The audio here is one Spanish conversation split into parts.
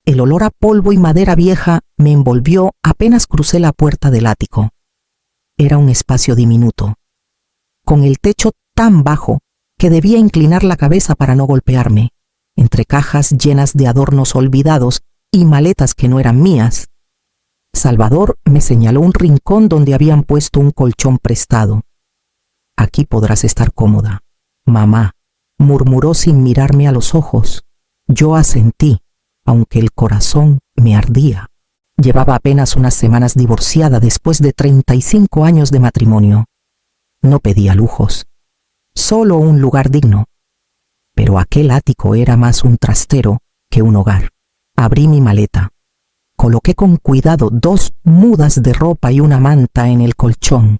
El olor a polvo y madera vieja me envolvió apenas crucé la puerta del ático. Era un espacio diminuto, con el techo tan bajo que debía inclinar la cabeza para no golpearme, entre cajas llenas de adornos olvidados y maletas que no eran mías. Salvador me señaló un rincón donde habían puesto un colchón prestado. «Aquí podrás estar cómoda, mamá», murmuró sin mirarme a los ojos. Yo asentí, aunque el corazón me ardía. Llevaba apenas unas semanas divorciada después de 35 años de matrimonio. No pedía lujos, solo un lugar digno. Pero aquel ático era más un trastero que un hogar. Abrí mi maleta. Coloqué con cuidado 2 mudas de ropa y una manta en el colchón.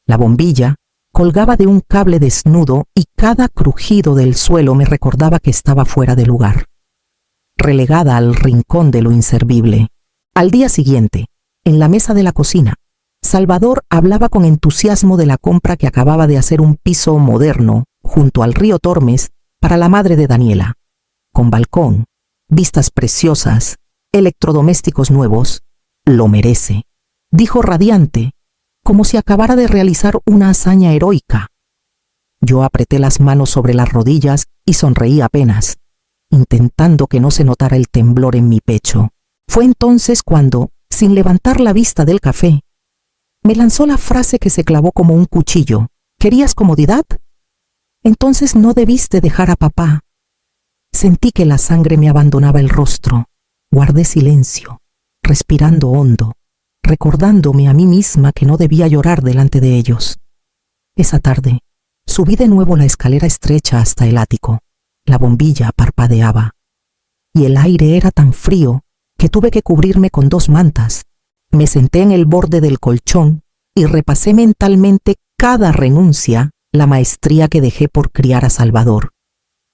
La bombilla colgaba de un cable desnudo y cada crujido del suelo me recordaba que estaba fuera de lugar, relegada al rincón de lo inservible. Al día siguiente, en la mesa de la cocina, Salvador hablaba con entusiasmo de la compra que acababa de hacer un piso moderno junto al río Tormes para la madre de Daniela, con balcón, vistas preciosas, electrodomésticos nuevos. «Lo merece», dijo radiante, como si acabara de realizar una hazaña heroica. Yo apreté las manos sobre las rodillas y sonreí apenas, intentando que no se notara el temblor en mi pecho. Fue entonces cuando, sin levantar la vista del café, me lanzó la frase que se clavó como un cuchillo. «¿Querías comodidad? Entonces no debiste dejar a papá». Sentí que la sangre me abandonaba el rostro. Guardé silencio, respirando hondo, recordándome a mí misma que no debía llorar delante de ellos. Esa tarde, subí de nuevo la escalera estrecha hasta el ático. La bombilla parpadeaba, y el aire era tan frío que tuve que cubrirme con 2 mantas. Me senté en el borde del colchón y repasé mentalmente cada renuncia, la maestría que dejé por criar a Salvador.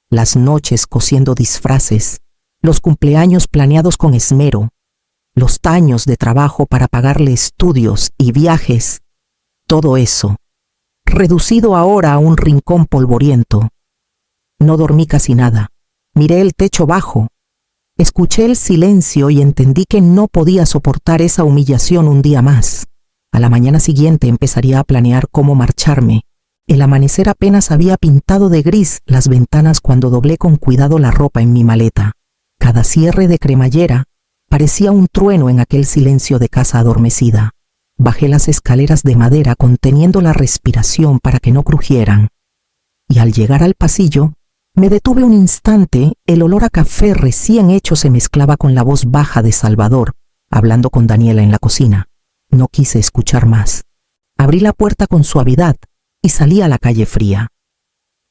Las noches cosiendo disfraces, los cumpleaños planeados con esmero, los años de trabajo para pagarle estudios y viajes, todo eso, reducido ahora a un rincón polvoriento. No dormí casi nada. Miré el techo bajo. Escuché el silencio y entendí que no podía soportar esa humillación un día más. A la mañana siguiente empezaría a planear cómo marcharme. El amanecer apenas había pintado de gris las ventanas cuando doblé con cuidado la ropa en mi maleta. Cada cierre de cremallera parecía un trueno en aquel silencio de casa adormecida. Bajé las escaleras de madera conteniendo la respiración para que no crujieran. Y al llegar al pasillo, me detuve un instante. El olor a café recién hecho se mezclaba con la voz baja de Salvador, hablando con Daniela en la cocina. No quise escuchar más. Abrí la puerta con suavidad y salí a la calle fría,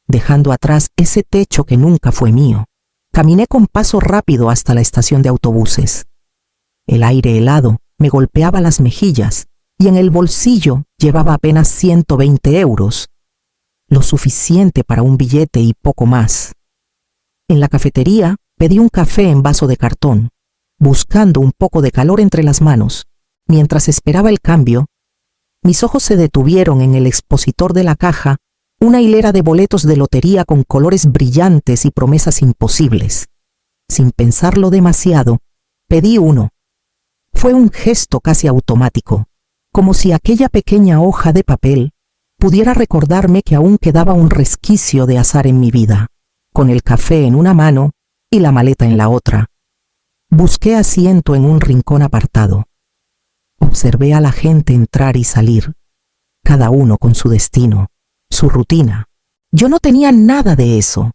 dejando atrás ese techo que nunca fue mío. Caminé con paso rápido hasta la estación de autobuses. El aire helado me golpeaba las mejillas y en el bolsillo llevaba apenas 120 euros, lo suficiente para un billete y poco más. En la cafetería pedí un café en vaso de cartón, buscando un poco de calor entre las manos. Mientras esperaba el cambio, mis ojos se detuvieron en el expositor de la caja, una hilera de boletos de lotería con colores brillantes y promesas imposibles. Sin pensarlo demasiado, pedí uno. Fue un gesto casi automático, como si aquella pequeña hoja de papel pudiera recordarme que aún quedaba un resquicio de azar en mi vida, con el café en una mano y la maleta en la otra. Busqué asiento en un rincón apartado. Observé a la gente entrar y salir, cada uno con su destino, su rutina. Yo no tenía nada de eso.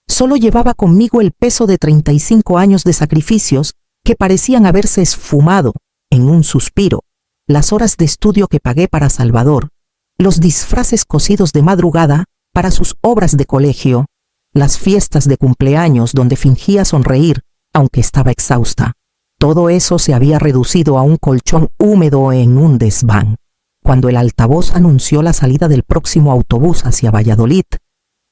Solo llevaba conmigo el peso de 35 años de sacrificios que parecían haberse esfumado en un suspiro, las horas de estudio que pagué para Salvador, los disfraces cosidos de madrugada para sus obras de colegio, las fiestas de cumpleaños donde fingía sonreír aunque estaba exhausta. Todo eso se había reducido a un colchón húmedo en un desván. Cuando el altavoz anunció la salida del próximo autobús hacia Valladolid,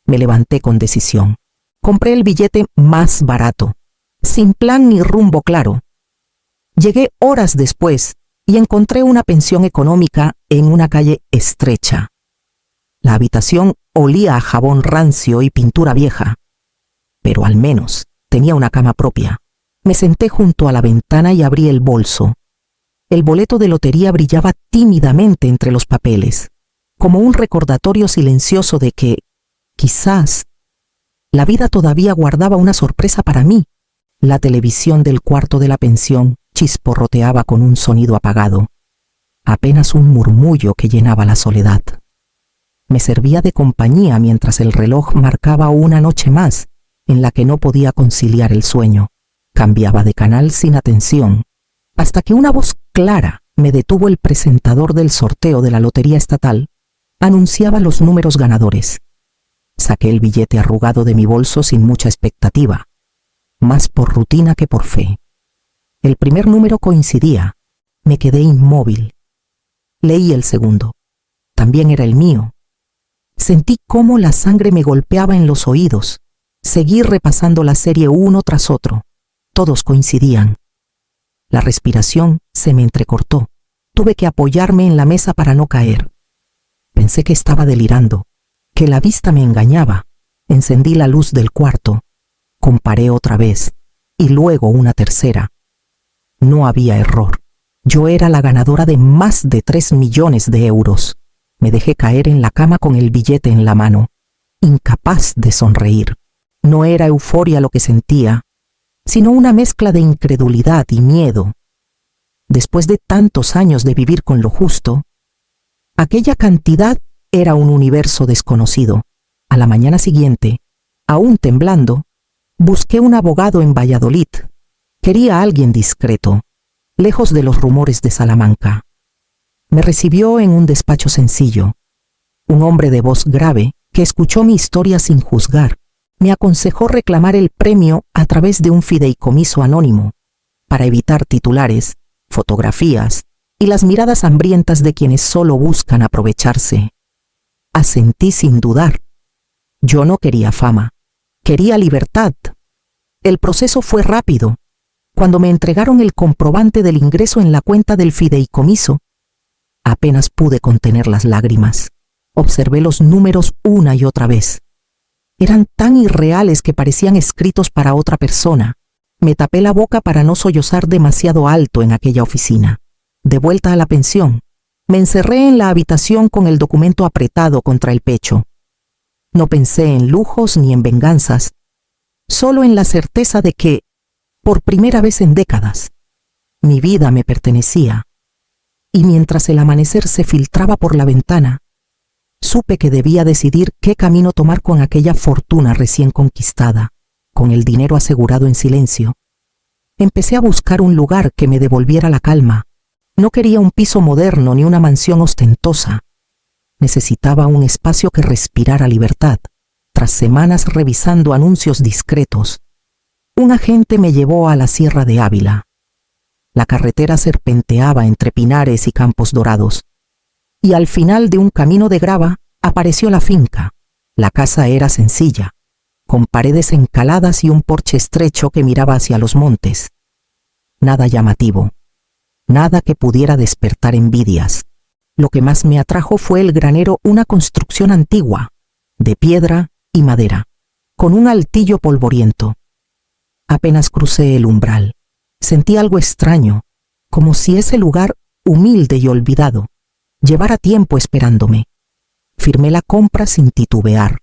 me levanté con decisión. Compré el billete más barato, sin plan ni rumbo claro. Llegué horas después y encontré una pensión económica en una calle estrecha. La habitación olía a jabón rancio y pintura vieja, pero al menos tenía una cama propia, Me senté junto a la ventana y abrí el bolso. El boleto de lotería brillaba tímidamente entre los papeles, como un recordatorio silencioso de que, quizás, la vida todavía guardaba una sorpresa para mí. La televisión del cuarto de la pensión chisporroteaba con un sonido apagado, apenas un murmullo que llenaba la soledad. Me servía de compañía mientras el reloj marcaba una noche más en la que no podía conciliar el sueño. Cambiaba de canal sin atención, hasta que una voz clara me detuvo. El presentador del sorteo de la Lotería Estatal anunciaba los números ganadores. Saqué el billete arrugado de mi bolso sin mucha expectativa, más por rutina que por fe. El primer número coincidía. Me quedé inmóvil. Leí el segundo. También era el mío. Sentí cómo la sangre me golpeaba en los oídos. Seguí repasando la serie uno tras otro. Todos coincidían. La respiración se me entrecortó. Tuve que apoyarme en la mesa para no caer. Pensé que estaba delirando, que la vista me engañaba. Encendí la luz del cuarto. Comparé otra vez, y luego una tercera. No había error. Yo era la ganadora de más de 3 millones de euros. Me dejé caer en la cama con el billete en la mano, incapaz de sonreír. No era euforia lo que sentía, sino una mezcla de incredulidad y miedo. Después de tantos años de vivir con lo justo, aquella cantidad era un universo desconocido. A la mañana siguiente, aún temblando, busqué un abogado en Valladolid. Quería a alguien discreto, lejos de los rumores de Salamanca. Me recibió en un despacho sencillo. Un hombre de voz grave que escuchó mi historia sin juzgar. Me aconsejó reclamar el premio a través de un fideicomiso anónimo, para evitar titulares, fotografías y las miradas hambrientas de quienes solo buscan aprovecharse. Asentí sin dudar. Yo no quería fama, quería libertad. El proceso fue rápido. Cuando me entregaron el comprobante del ingreso en la cuenta del fideicomiso, apenas pude contener las lágrimas. Observé los números una y otra vez. Eran tan irreales que parecían escritos para otra persona. Me tapé la boca para no sollozar demasiado alto en aquella oficina. De vuelta a la pensión, me encerré en la habitación con el documento apretado contra el pecho. No pensé en lujos ni en venganzas, solo en la certeza de que, por primera vez en décadas, mi vida me pertenecía. Y mientras el amanecer se filtraba por la ventana, supe que debía decidir qué camino tomar con aquella fortuna recién conquistada. Con el dinero asegurado en silencio, empecé a buscar un lugar que me devolviera la calma. No quería un piso moderno ni una mansión ostentosa. Necesitaba un espacio que respirara libertad. Tras semanas revisando anuncios discretos, un agente me llevó a la Sierra de Ávila. La carretera serpenteaba entre pinares y campos dorados, y al final de un camino de grava apareció la finca. La casa era sencilla, con paredes encaladas y un porche estrecho que miraba hacia los montes. Nada llamativo, nada que pudiera despertar envidias. Lo que más me atrajo fue el granero, una construcción antigua, de piedra y madera, con un altillo polvoriento. Apenas crucé el umbral, sentí algo extraño, como si ese lugar, humilde y olvidado, llevara tiempo esperándome. Firmé la compra sin titubear.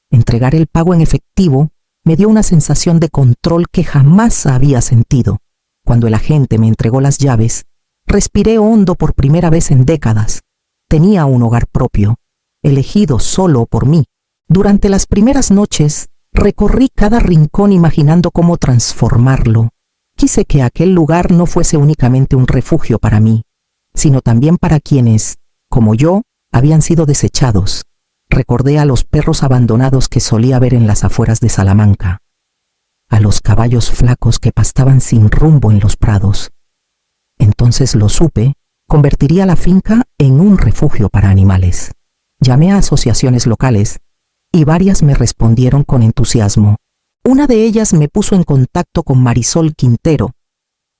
Entregar el pago en efectivo me dio una sensación de control que jamás había sentido. Cuando el agente me entregó las llaves, respiré hondo por primera vez en décadas. Tenía un hogar propio, elegido solo por mí. Durante las primeras noches, recorrí cada rincón imaginando cómo transformarlo. Quise que aquel lugar no fuese únicamente un refugio para mí, sino también para quienes, como yo, habían sido desechados. Recordé a los perros abandonados que solía ver en las afueras de Salamanca, a los caballos flacos que pastaban sin rumbo en los prados. Entonces lo supe, convertiría la finca en un refugio para animales. Llamé a asociaciones locales y varias me respondieron con entusiasmo. Una de ellas me puso en contacto con Marisol Quintero,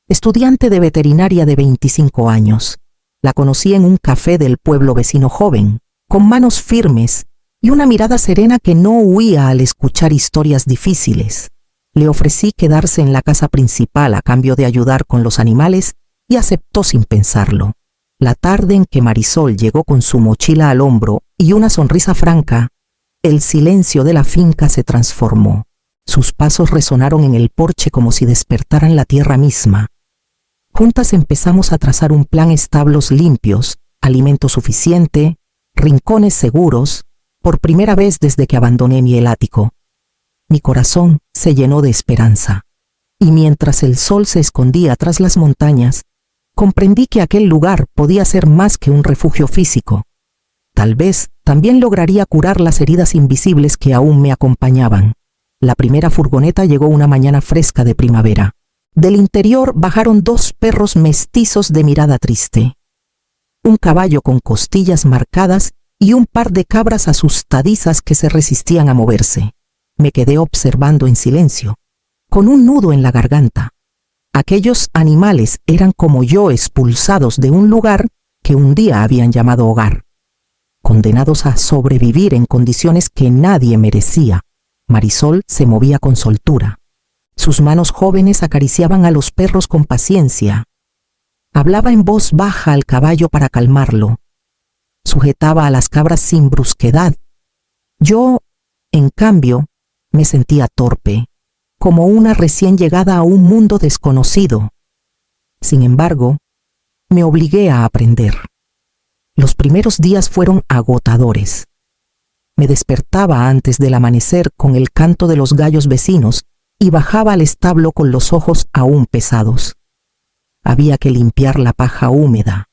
estudiante de veterinaria de 25 años. La conocí en un café del pueblo vecino, joven, con manos firmes y una mirada serena que no huía al escuchar historias difíciles. Le ofrecí quedarse en la casa principal a cambio de ayudar con los animales y aceptó sin pensarlo. La tarde en que Marisol llegó con su mochila al hombro y una sonrisa franca, el silencio de la finca se transformó. Sus pasos resonaron en el porche como si despertaran la tierra misma. Juntas empezamos a trazar un plan: establos limpios, alimento suficiente, rincones seguros, por primera vez desde que abandoné mi ático. Mi corazón se llenó de esperanza, y mientras el sol se escondía tras las montañas, comprendí que aquel lugar podía ser más que un refugio físico. Tal vez también lograría curar las heridas invisibles que aún me acompañaban. La primera furgoneta llegó una mañana fresca de primavera. Del interior bajaron 2 perros mestizos de mirada triste, un caballo con costillas marcadas y un par de cabras asustadizas que se resistían a moverse. Me quedé observando en silencio, con un nudo en la garganta. Aquellos animales eran como yo, expulsados de un lugar que un día habían llamado hogar, condenados a sobrevivir en condiciones que nadie merecía. Marisol se movía con soltura. Sus manos jóvenes acariciaban a los perros con paciencia. Hablaba en voz baja al caballo para calmarlo. Sujetaba a las cabras sin brusquedad. Yo, en cambio, me sentía torpe, como una recién llegada a un mundo desconocido. Sin embargo, me obligué a aprender. Los primeros días fueron agotadores. Me despertaba antes del amanecer con el canto de los gallos vecinos y bajaba al establo con los ojos aún pesados. Había que limpiar la paja húmeda,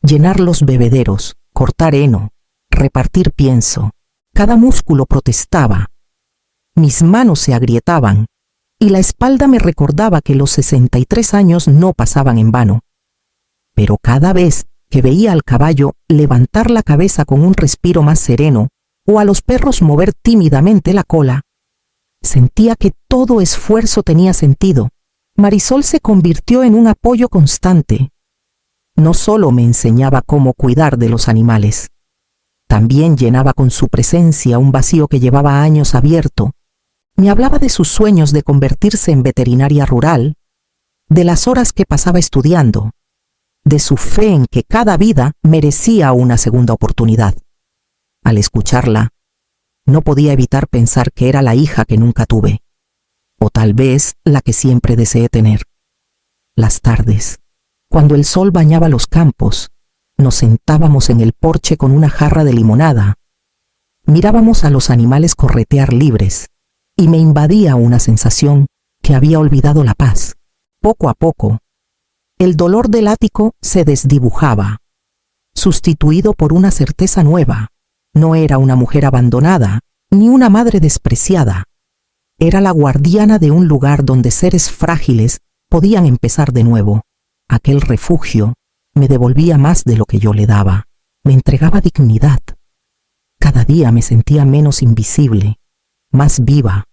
llenar los bebederos, cortar heno, repartir pienso. Cada músculo protestaba. Mis manos se agrietaban y la espalda me recordaba que los 63 años no pasaban en vano. Pero cada vez que veía al caballo levantar la cabeza con un respiro más sereno o a los perros mover tímidamente la cola, sentía que todo esfuerzo tenía sentido. Marisol se convirtió en un apoyo constante. No solo me enseñaba cómo cuidar de los animales, también llenaba con su presencia un vacío que llevaba años abierto. Me hablaba de sus sueños de convertirse en veterinaria rural, de las horas que pasaba estudiando, de su fe en que cada vida merecía una segunda oportunidad. Al escucharla, no podía evitar pensar que era la hija que nunca tuve, o tal vez la que siempre deseé tener. Las tardes, cuando el sol bañaba los campos, nos sentábamos en el porche con una jarra de limonada. Mirábamos a los animales corretear libres, y me invadía una sensación que había olvidado la paz. Poco a poco, el dolor del ático se desdibujaba, sustituido por una certeza nueva. No era una mujer abandonada, ni una madre despreciada. Era la guardiana de un lugar donde seres frágiles podían empezar de nuevo. Aquel refugio me devolvía más de lo que yo le daba. Me entregaba dignidad. Cada día me sentía menos invisible, más viva.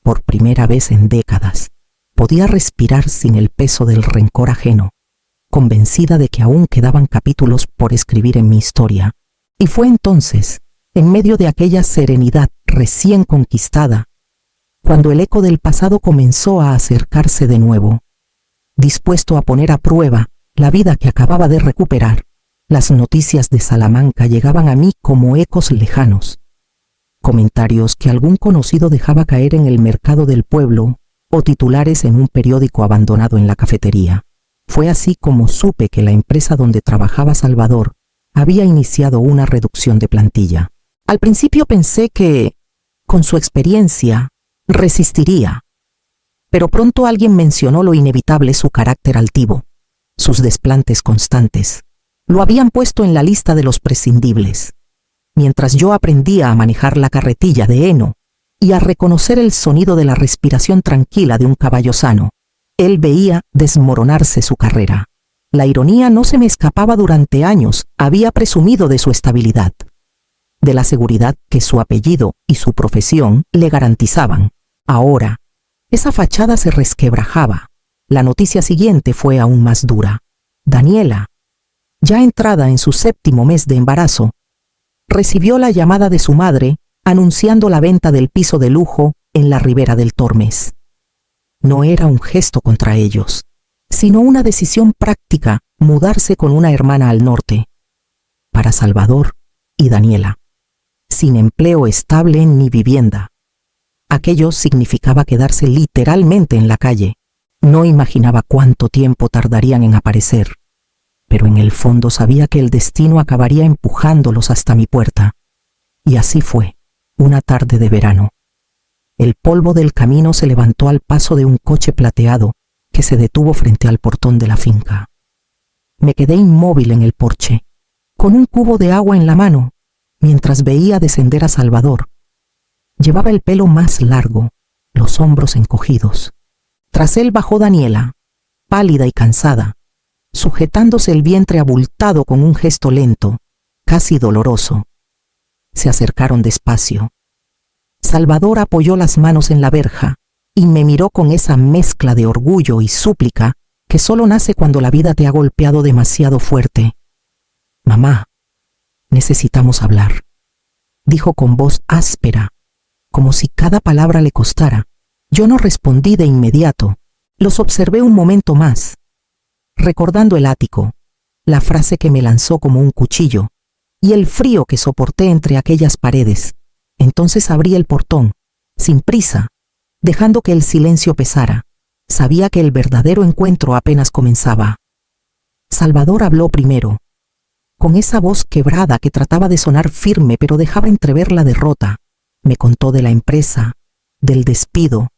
Por primera vez en décadas, podía respirar sin el peso del rencor ajeno, convencida de que aún quedaban capítulos por escribir en mi historia. Y fue entonces, en medio de aquella serenidad recién conquistada, cuando el eco del pasado comenzó a acercarse de nuevo, dispuesto a poner a prueba la vida que acababa de recuperar. Las noticias de Salamanca llegaban a mí como ecos lejanos, comentarios que algún conocido dejaba caer en el mercado del pueblo o titulares en un periódico abandonado en la cafetería. Fue así como supe que la empresa donde trabajaba Salvador había iniciado una reducción de plantilla. Al principio pensé que, con su experiencia, resistiría, pero pronto alguien mencionó lo inevitable: su carácter altivo, sus desplantes constantes. Lo habían puesto en la lista de los prescindibles. Mientras yo aprendía a manejar la carretilla de heno y a reconocer el sonido de la respiración tranquila de un caballo sano, él veía desmoronarse su carrera. La ironía no se me escapaba. Durante años había presumido de su estabilidad, de la seguridad que su apellido y su profesión le garantizaban. Ahora, esa fachada se resquebrajaba. La noticia siguiente fue aún más dura. Daniela, ya entrada en su 7º mes de embarazo, recibió la llamada de su madre anunciando la venta del piso de lujo en la ribera del Tormes. No era un gesto contra ellos, sino una decisión práctica: mudarse con una hermana al norte. Para Salvador y Daniela, sin empleo estable ni vivienda. Aquello significaba quedarse literalmente en la calle. No imaginaba cuánto tiempo tardarían en aparecer, pero en el fondo sabía que el destino acabaría empujándolos hasta mi puerta. Y así fue, una tarde de verano. El polvo del camino se levantó al paso de un coche plateado que se detuvo frente al portón de la finca. Me quedé inmóvil en el porche, con un cubo de agua en la mano, mientras veía descender a Salvador. Llevaba el pelo más largo, los hombros encogidos. Tras él bajó Daniela, pálida y cansada, sujetándose el vientre abultado con un gesto lento, casi doloroso. Se acercaron despacio. Salvador apoyó las manos en la verja y me miró con esa mezcla de orgullo y súplica que solo nace cuando la vida te ha golpeado demasiado fuerte. «Mamá, necesitamos hablar», dijo con voz áspera, como si cada palabra le costara. Yo no respondí de inmediato. Los observé un momento más, recordando el ático, la frase que me lanzó como un cuchillo, y el frío que soporté entre aquellas paredes. Entonces abrí el portón, sin prisa, dejando que el silencio pesara. Sabía que el verdadero encuentro apenas comenzaba. Salvador habló primero, con esa voz quebrada que trataba de sonar firme pero dejaba entrever la derrota. Me contó de la empresa, del despido,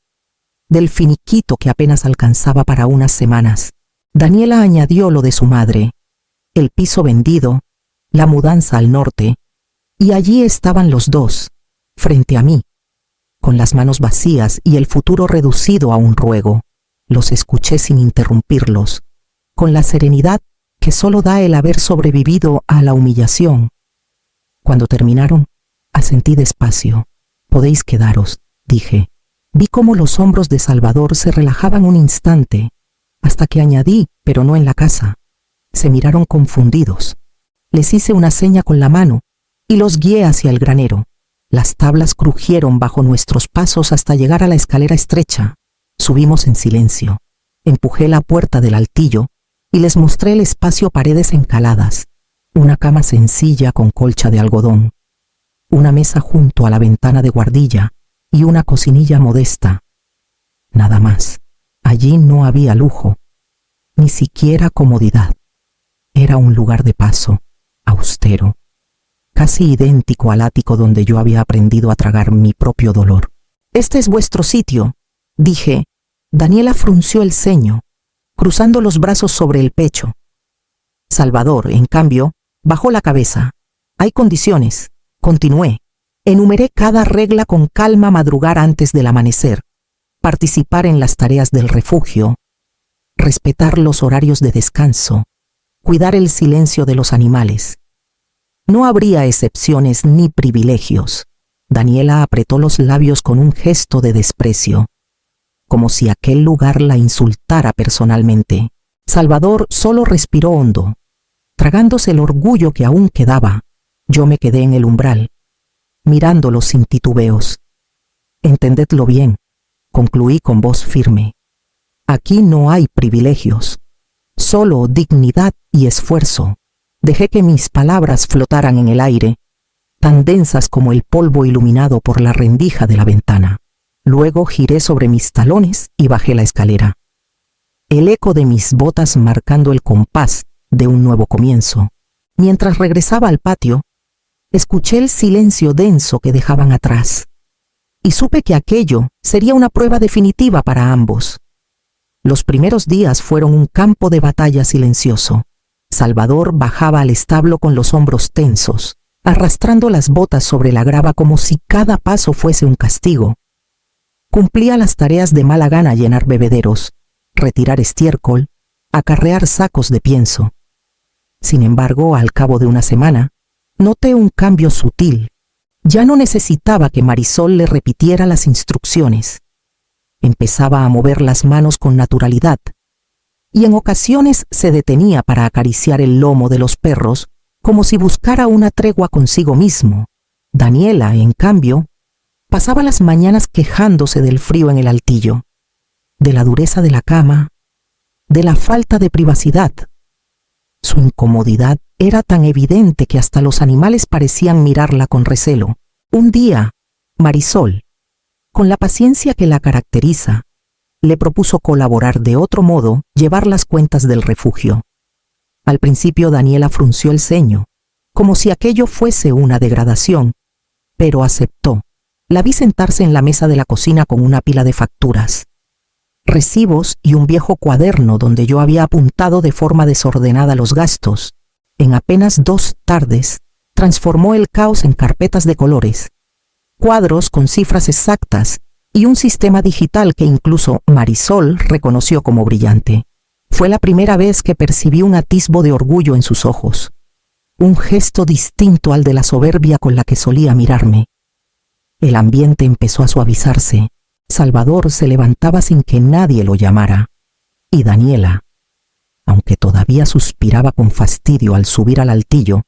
del finiquito que apenas alcanzaba para unas semanas. Daniela añadió lo de su madre, el piso vendido, la mudanza al norte, y allí estaban los dos, frente a mí, con las manos vacías y el futuro reducido a un ruego. Los escuché sin interrumpirlos, con la serenidad que solo da el haber sobrevivido a la humillación. Cuando terminaron, asentí despacio. «Podéis quedaros», dije. Vi cómo los hombros de Salvador se relajaban un instante, hasta que añadí, pero no en la casa. Se miraron confundidos. Les hice una seña con la mano y los guié hacia el granero. Las tablas crujieron bajo nuestros pasos hasta llegar a la escalera estrecha. Subimos en silencio. Empujé la puerta del altillo y les mostré el espacio: paredes encaladas, una cama sencilla con colcha de algodón, una mesa junto a la ventana de guardilla y una cocinilla modesta. Nada más. Allí no había lujo, ni siquiera comodidad. Era un lugar de paso, austero, casi idéntico al ático donde yo había aprendido a tragar mi propio dolor. «Este es vuestro sitio», dije. Daniela frunció el ceño, cruzando los brazos sobre el pecho. Salvador, en cambio, bajó la cabeza. «Hay condiciones», continué. Enumeré cada regla con calma: madrugar antes del amanecer, participar en las tareas del refugio, respetar los horarios de descanso, cuidar el silencio de los animales. No habría excepciones ni privilegios. Daniela apretó los labios con un gesto de desprecio, como si aquel lugar la insultara personalmente. Salvador solo respiró hondo, tragándose el orgullo que aún quedaba. Yo me quedé en el umbral, mirándolo sin titubeos. «Entendedlo bien», concluí con voz firme. «Aquí no hay privilegios, solo dignidad y esfuerzo». Dejé que mis palabras flotaran en el aire, tan densas como el polvo iluminado por la rendija de la ventana. Luego giré sobre mis talones y bajé la escalera, el eco de mis botas marcando el compás de un nuevo comienzo. Mientras regresaba al patio, escuché el silencio denso que dejaban atrás, y supe que aquello sería una prueba definitiva para ambos. Los primeros días fueron un campo de batalla silencioso. Salvador bajaba al establo con los hombros tensos, arrastrando las botas sobre la grava como si cada paso fuese un castigo. Cumplía las tareas de mala gana: llenar bebederos, retirar estiércol, acarrear sacos de pienso. Sin embargo, al cabo de una semana, noté un cambio sutil. Ya no necesitaba que Marisol le repitiera las instrucciones. Empezaba a mover las manos con naturalidad, y en ocasiones se detenía para acariciar el lomo de los perros como si buscara una tregua consigo mismo. Daniela, en cambio, pasaba las mañanas quejándose del frío en el altillo. de la dureza de la cama, de la falta de privacidad. Su incomodidad era tan evidente que hasta los animales parecían mirarla con recelo. Un día, Marisol, con la paciencia que la caracteriza, le propuso colaborar de otro modo, llevar las cuentas del refugio. Al principio Daniela frunció el ceño, como si aquello fuese una degradación, pero aceptó. La vi sentarse en la mesa de la cocina con una pila de facturas, recibos y un viejo cuaderno donde yo había apuntado de forma desordenada los gastos. En apenas 2 tardes, transformó el caos en carpetas de colores, cuadros con cifras exactas y un sistema digital que incluso Marisol reconoció como brillante. Fue la primera vez que percibí un atisbo de orgullo en sus ojos, un gesto distinto al de la soberbia con la que solía mirarme. El ambiente empezó a suavizarse. Salvador se levantaba sin que nadie lo llamara, y Daniela, aunque todavía suspiraba con fastidio al subir al altillo,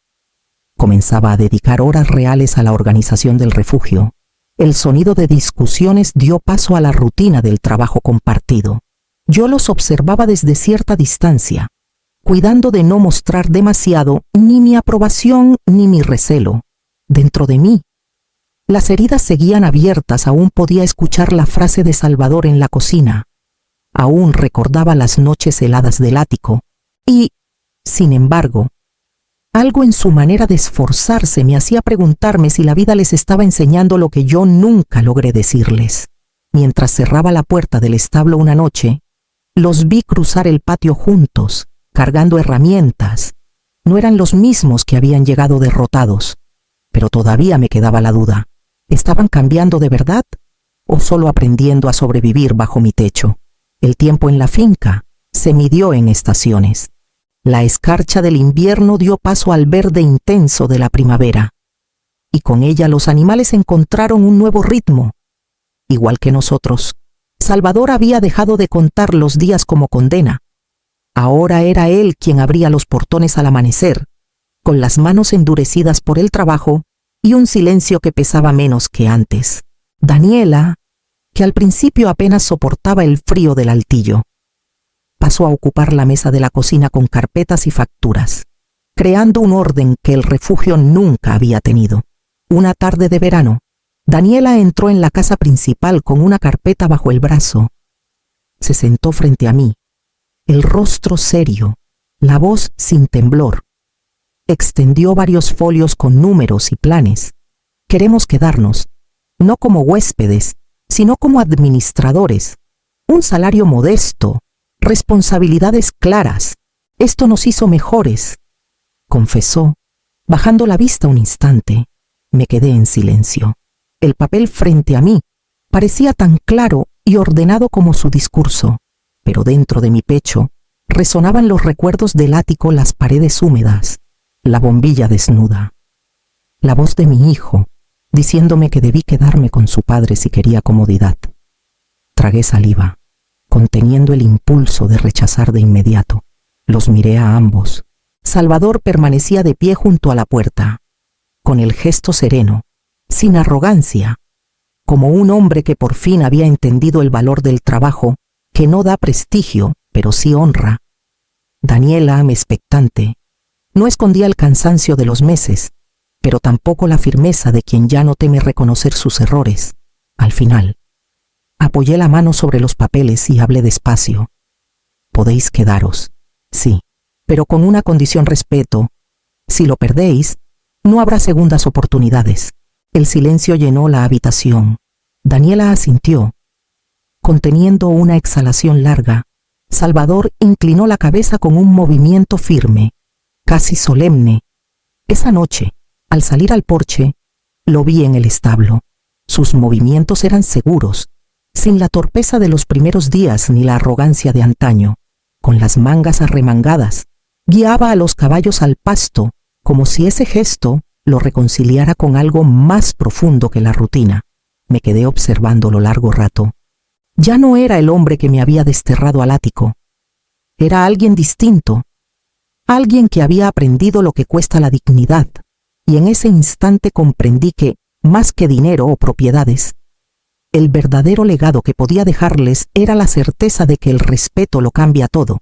comenzaba a dedicar horas reales a la organización del refugio. El sonido de discusiones dio paso a la rutina del trabajo compartido. Yo los observaba desde cierta distancia, cuidando de no mostrar demasiado ni mi aprobación ni mi recelo. Dentro de mí, las heridas seguían abiertas. Aún podía escuchar la frase de Salvador en la cocina. Aún recordaba las noches heladas del ático. Y, sin embargo, algo en su manera de esforzarse me hacía preguntarme si la vida les estaba enseñando lo que yo nunca logré decirles. Mientras cerraba la puerta del establo una noche, los vi cruzar el patio juntos, cargando herramientas. No eran los mismos que habían llegado derrotados, pero todavía me quedaba la duda. ¿Estaban cambiando de verdad o solo aprendiendo a sobrevivir bajo mi techo? El tiempo en la finca se midió en estaciones. La escarcha del invierno dio paso al verde intenso de la primavera, y con ella los animales encontraron un nuevo ritmo. Igual que nosotros, Salvador había dejado de contar los días como condena. Ahora era él quien abría los portones al amanecer, con las manos endurecidas por el trabajo y un silencio que pesaba menos que antes. Daniela, que al principio apenas soportaba el frío del altillo, pasó a ocupar la mesa de la cocina con carpetas y facturas, creando un orden que el refugio nunca había tenido. Una tarde de verano, Daniela entró en la casa principal con una carpeta bajo el brazo. Se sentó frente a mí, el rostro serio, la voz sin temblor. Extendió varios folios con números y planes. Queremos quedarnos, no como huéspedes, sino como administradores. Un salario modesto, responsabilidades claras. Esto nos hizo mejores, confesó, bajando la vista un instante. Me quedé en silencio. El papel frente a mí parecía tan claro y ordenado como su discurso, pero dentro de mi pecho resonaban los recuerdos del ático, las paredes húmedas, la bombilla desnuda, la voz de mi hijo diciéndome que debí quedarme con su padre si quería comodidad. Tragué saliva, conteniendo el impulso de rechazar de inmediato. Los miré a ambos. Salvador permanecía de pie junto a la puerta, con el gesto sereno, sin arrogancia, como un hombre que por fin había entendido el valor del trabajo, que no da prestigio, pero sí honra. Daniela, expectante, no escondía el cansancio de los meses, pero tampoco la firmeza de quien ya no teme reconocer sus errores. Al final, apoyé la mano sobre los papeles y hablé despacio. Podéis quedaros, sí, pero con una condición: respeto. Si lo perdéis, no habrá segundas oportunidades. El silencio llenó la habitación. Daniela asintió. Conteniendo una exhalación larga, Salvador inclinó la cabeza con un movimiento firme, casi solemne. Esa noche, al salir al porche, lo vi en el establo. Sus movimientos eran seguros, sin la torpeza de los primeros días ni la arrogancia de antaño. Con las mangas arremangadas, guiaba a los caballos al pasto, como si ese gesto lo reconciliara con algo más profundo que la rutina. Me quedé observándolo largo rato. Ya no era el hombre que me había desterrado al ático. Era alguien distinto, alguien que había aprendido lo que cuesta la dignidad, y en ese instante comprendí que, más que dinero o propiedades, El verdadero legado que podía dejarles era la certeza de que el respeto lo cambia todo,